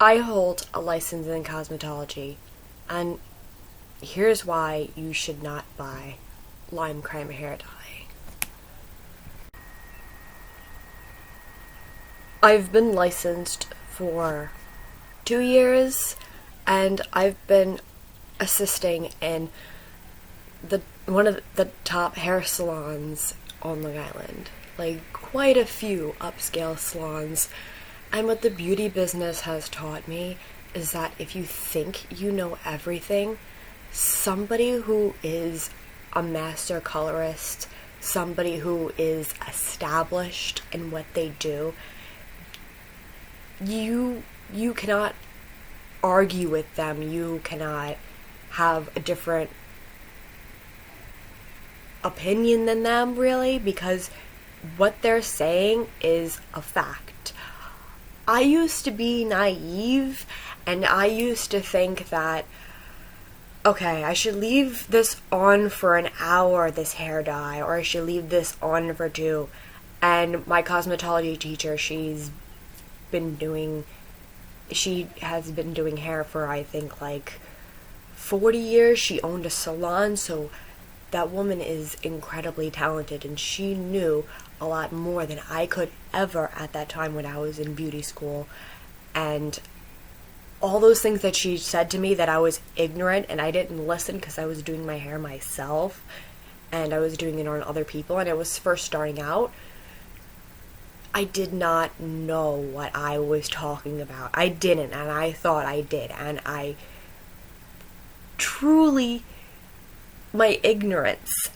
I hold a license in cosmetology, and here's why you should not buy Limecrime hair dye. I've been licensed for 2 years, and I've been assisting in one of the top hair salons on Long Island. Like, quite a few upscale salons. And what the beauty business has taught me is that if you think you know everything, somebody who is a master colorist, somebody who is established in what they do, you cannot argue with them. You cannot have a different opinion than them, really, because what they're saying is a fact. I used to be naive, and I used to think that, okay, I should leave this on for an hour, this hair dye, or I should leave this on for 2. And my cosmetology teacher, she has been doing hair for, I think, like 40 years. She owned a salon, so that woman is incredibly talented, and she knew a lot more than I could ever at that time when I was in beauty school. And all those things that she said to me that I was ignorant and I didn't listen because I was doing my hair myself and I was doing it on other people and it was first starting out, I did not know what I was talking about. I didn't, and I thought I did, and I truly, my ignorance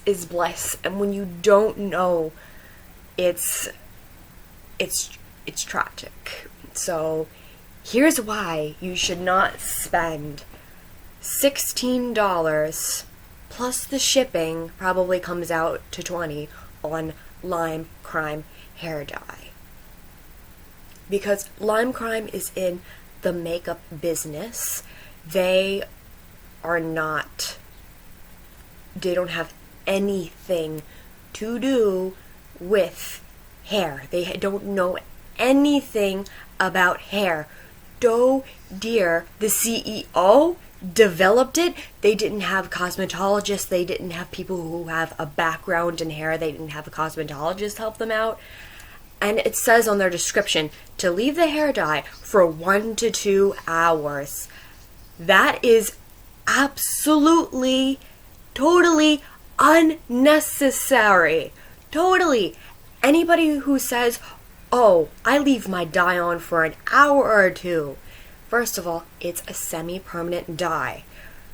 is bliss, and when you don't know, it's tragic. So here's why you should not spend $16 plus the shipping, probably comes out to $20, on Limecrime hair dye. Because Limecrime is in the makeup business. They don't have anything to do with hair. They don't know anything about hair. Doe Deer, the CEO, developed it. They didn't have cosmetologists. They didn't have people who have a background in hair. They didn't have a cosmetologist help them out. And it says on their description to leave the hair dye for 1 to 2 hours. That is absolutely, totally unnecessary. Totally. Anybody who says, oh, I leave my dye on for an hour or 2. First of all, it's a semi-permanent dye.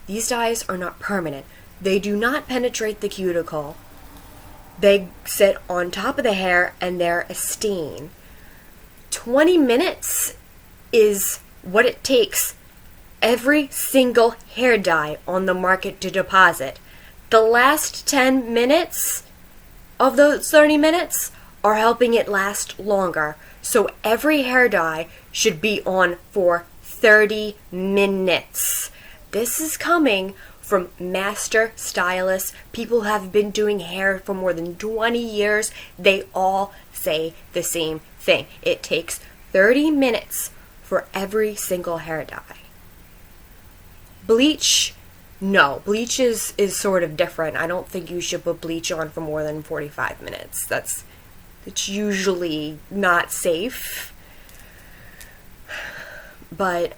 These dyes are not permanent. They do not penetrate the cuticle. They sit on top of the hair and they're a stain. 20 minutes is what it takes every single hair dye on the market to deposit. The last 10 minutes of those 30 minutes are helping it last longer. So every hair dye should be on for 30 minutes. This is coming from master stylists, people who have been doing hair for more than 20 years. They all say the same thing. It takes 30 minutes for every single hair dye. Bleach, no. Bleach is sort of different. I don't think you should put bleach on for more than 45 minutes. It's usually not safe. But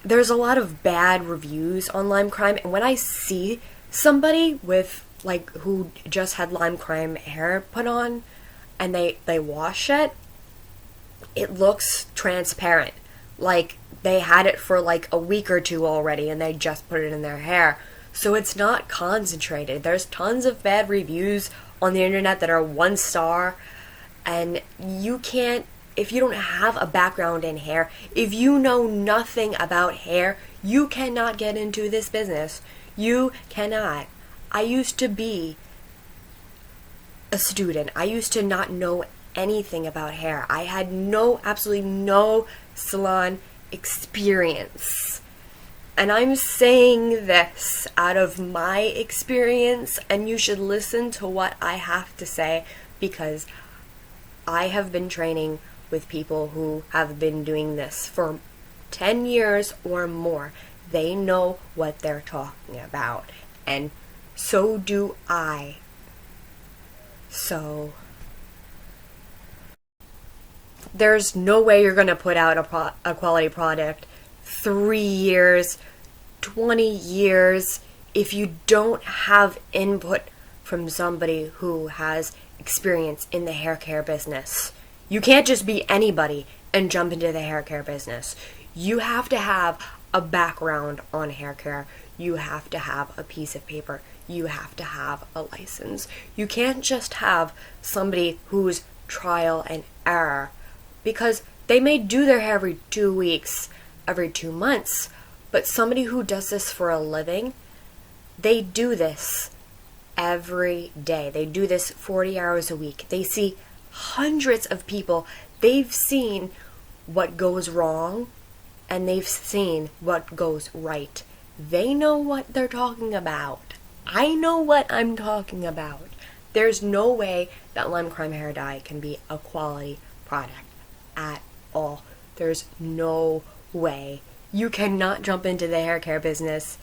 there's a lot of bad reviews on Limecrime, and when I see somebody with, like, who just had Limecrime hair put on and they wash it, it looks transparent. Like they had it for like a week or 2 already and they just put it in their hair. So it's not concentrated. There's tons of bad reviews on the internet that are 1 star, and you can't, if you don't have a background in hair, if you know nothing about hair, you cannot get into this business. You cannot. I used to be a student. I used to not know anything about hair. I had absolutely no salon experience. And I'm saying this out of my experience, and you should listen to what I have to say, because I have been training with people who have been doing this for 10 years or more. They know what they're talking about, and so do I. So there's no way you're going to put out a quality product 3 years, 20 years if you don't have input from somebody who has experience in the hair care business. You can't just be anybody and jump into the hair care business. You have to have a background on hair care. You have to have a piece of paper. You have to have a license. You can't just have somebody who's trial and error, because they may do their hair every 2 weeks, every 2 months, but somebody who does this for a living, they do this every day. They do this 40 hours a week. They see hundreds of people. They've seen what goes wrong and they've seen what goes right. They know what they're talking about. I know what I'm talking about. There's no way that Limecrime hair dye can be a quality product at all. There's no way. You cannot jump into the hair care business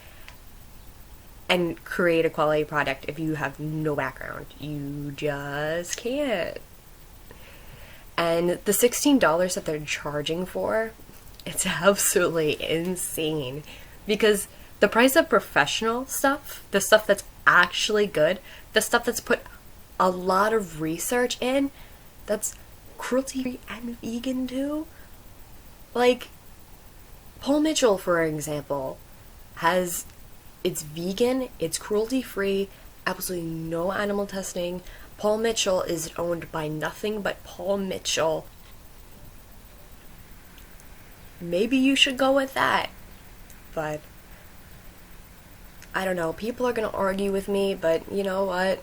and create a quality product if you have no background. You just can't. And the $16 that they're charging for, it's absolutely insane, because the price of professional stuff, the stuff that's actually good, the stuff that's put a lot of research in, that's cruelty-free and vegan too. Like, Paul Mitchell, for example, it's vegan, it's cruelty-free, absolutely no animal testing. Paul Mitchell is owned by nothing but Paul Mitchell. Maybe you should go with that. But I don't know, people are gonna argue with me, but you know what?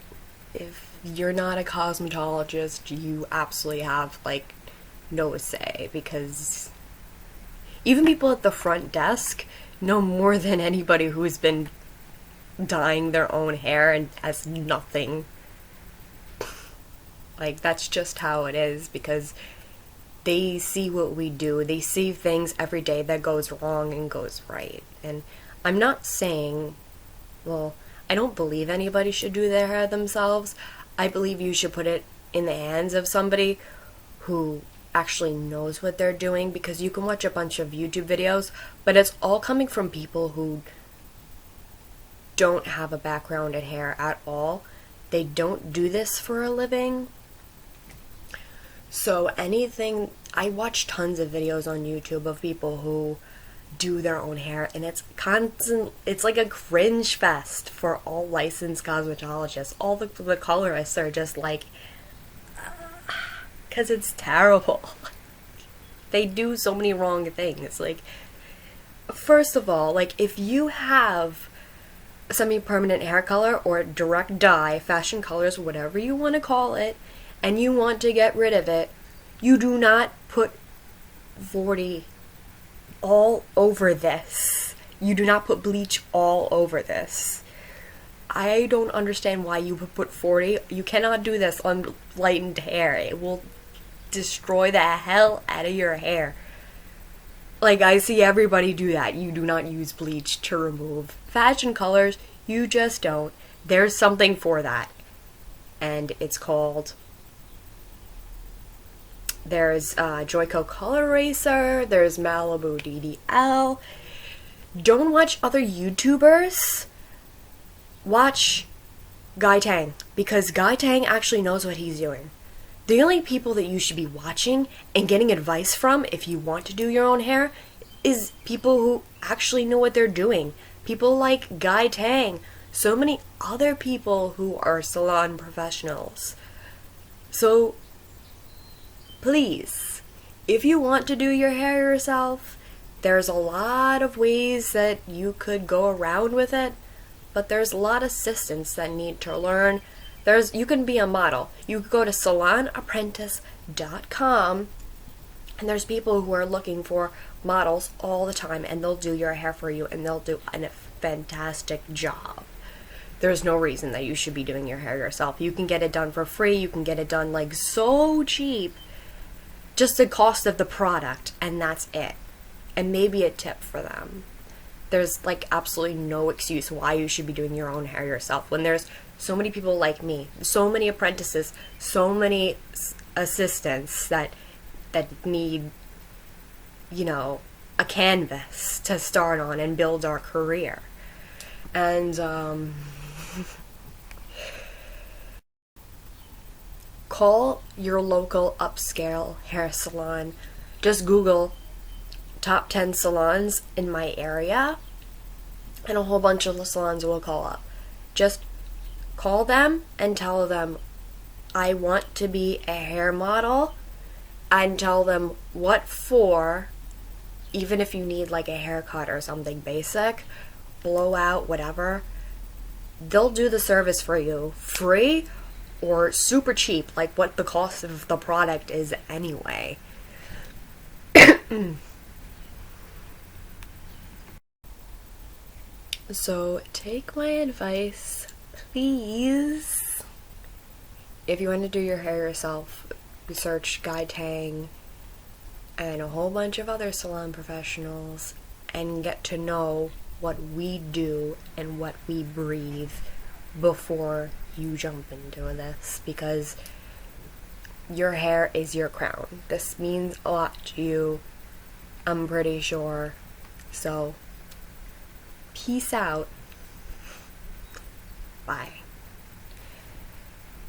If you're not a cosmetologist, you absolutely have, like, no say, because even people at the front desk know more than anybody who's been dyeing their own hair and has nothing. Like, that's just how it is, because they see what we do. They see things every day that goes wrong and goes right. And I'm not saying, well, I don't believe anybody should do their hair themselves. I believe you should put it in the hands of somebody who actually knows what they're doing, because you can watch a bunch of YouTube videos, but it's all coming from people who don't have a background in hair at all. They don't do this for a living. So anything, I watch tons of videos on YouTube of people who do their own hair, and it's constant. It's like a cringe fest for all licensed cosmetologists. All the colorists are just like, because it's terrible. They do so many wrong things. Like, first of all, like, if you have semi-permanent hair color or direct dye, fashion colors, whatever you want to call it, and you want to get rid of it, you do not put 40 all over this. You do not put bleach all over this. I don't understand why you would put 40. You cannot do this on lightened hair. It will destroy the hell out of your hair. Like, I see everybody do that. You do not use bleach to remove fashion colors. You just don't. There's something for that. And it's called... There's Joico Color Eraser. There's Malibu DDL. Don't watch other YouTubers. Watch Guy Tang. Because Guy Tang actually knows what he's doing. The only people that you should be watching and getting advice from if you want to do your own hair is people who actually know what they're doing. People like Guy Tang. So many other people who are salon professionals. So, please, if you want to do your hair yourself, there's a lot of ways that you could go around with it, but there's a lot of assistants that need to learn. You can be a model. You could go to salonapprentice.com, and there's people who are looking for models all the time, and they'll do your hair for you, and they'll do a fantastic job. There's no reason that you should be doing your hair yourself. You can get it done for free. You can get it done, like, so cheap. just the cost of the product, and that's it. And maybe a tip for them. There's like absolutely no excuse why you should be doing your own hair yourself when there's so many people like me, so many apprentices, so many assistants that need, you know, a canvas to start on and build our career. And call your local upscale hair salon. Just Google top 10 salons in my area, and a whole bunch of salons will call up. Just call them and tell them, I want to be a hair model, and tell them what for, even if you need like a haircut or something basic, blowout, whatever. They'll do the service for you free or super cheap, like what the cost of the product is anyway. So take my advice, please. If you want to do your hair yourself, research Guy Tang and a whole bunch of other salon professionals and get to know what we do and what we breathe before you jump into this, because your hair is your crown. This means a lot to you, I'm pretty sure. So, peace out. Bye.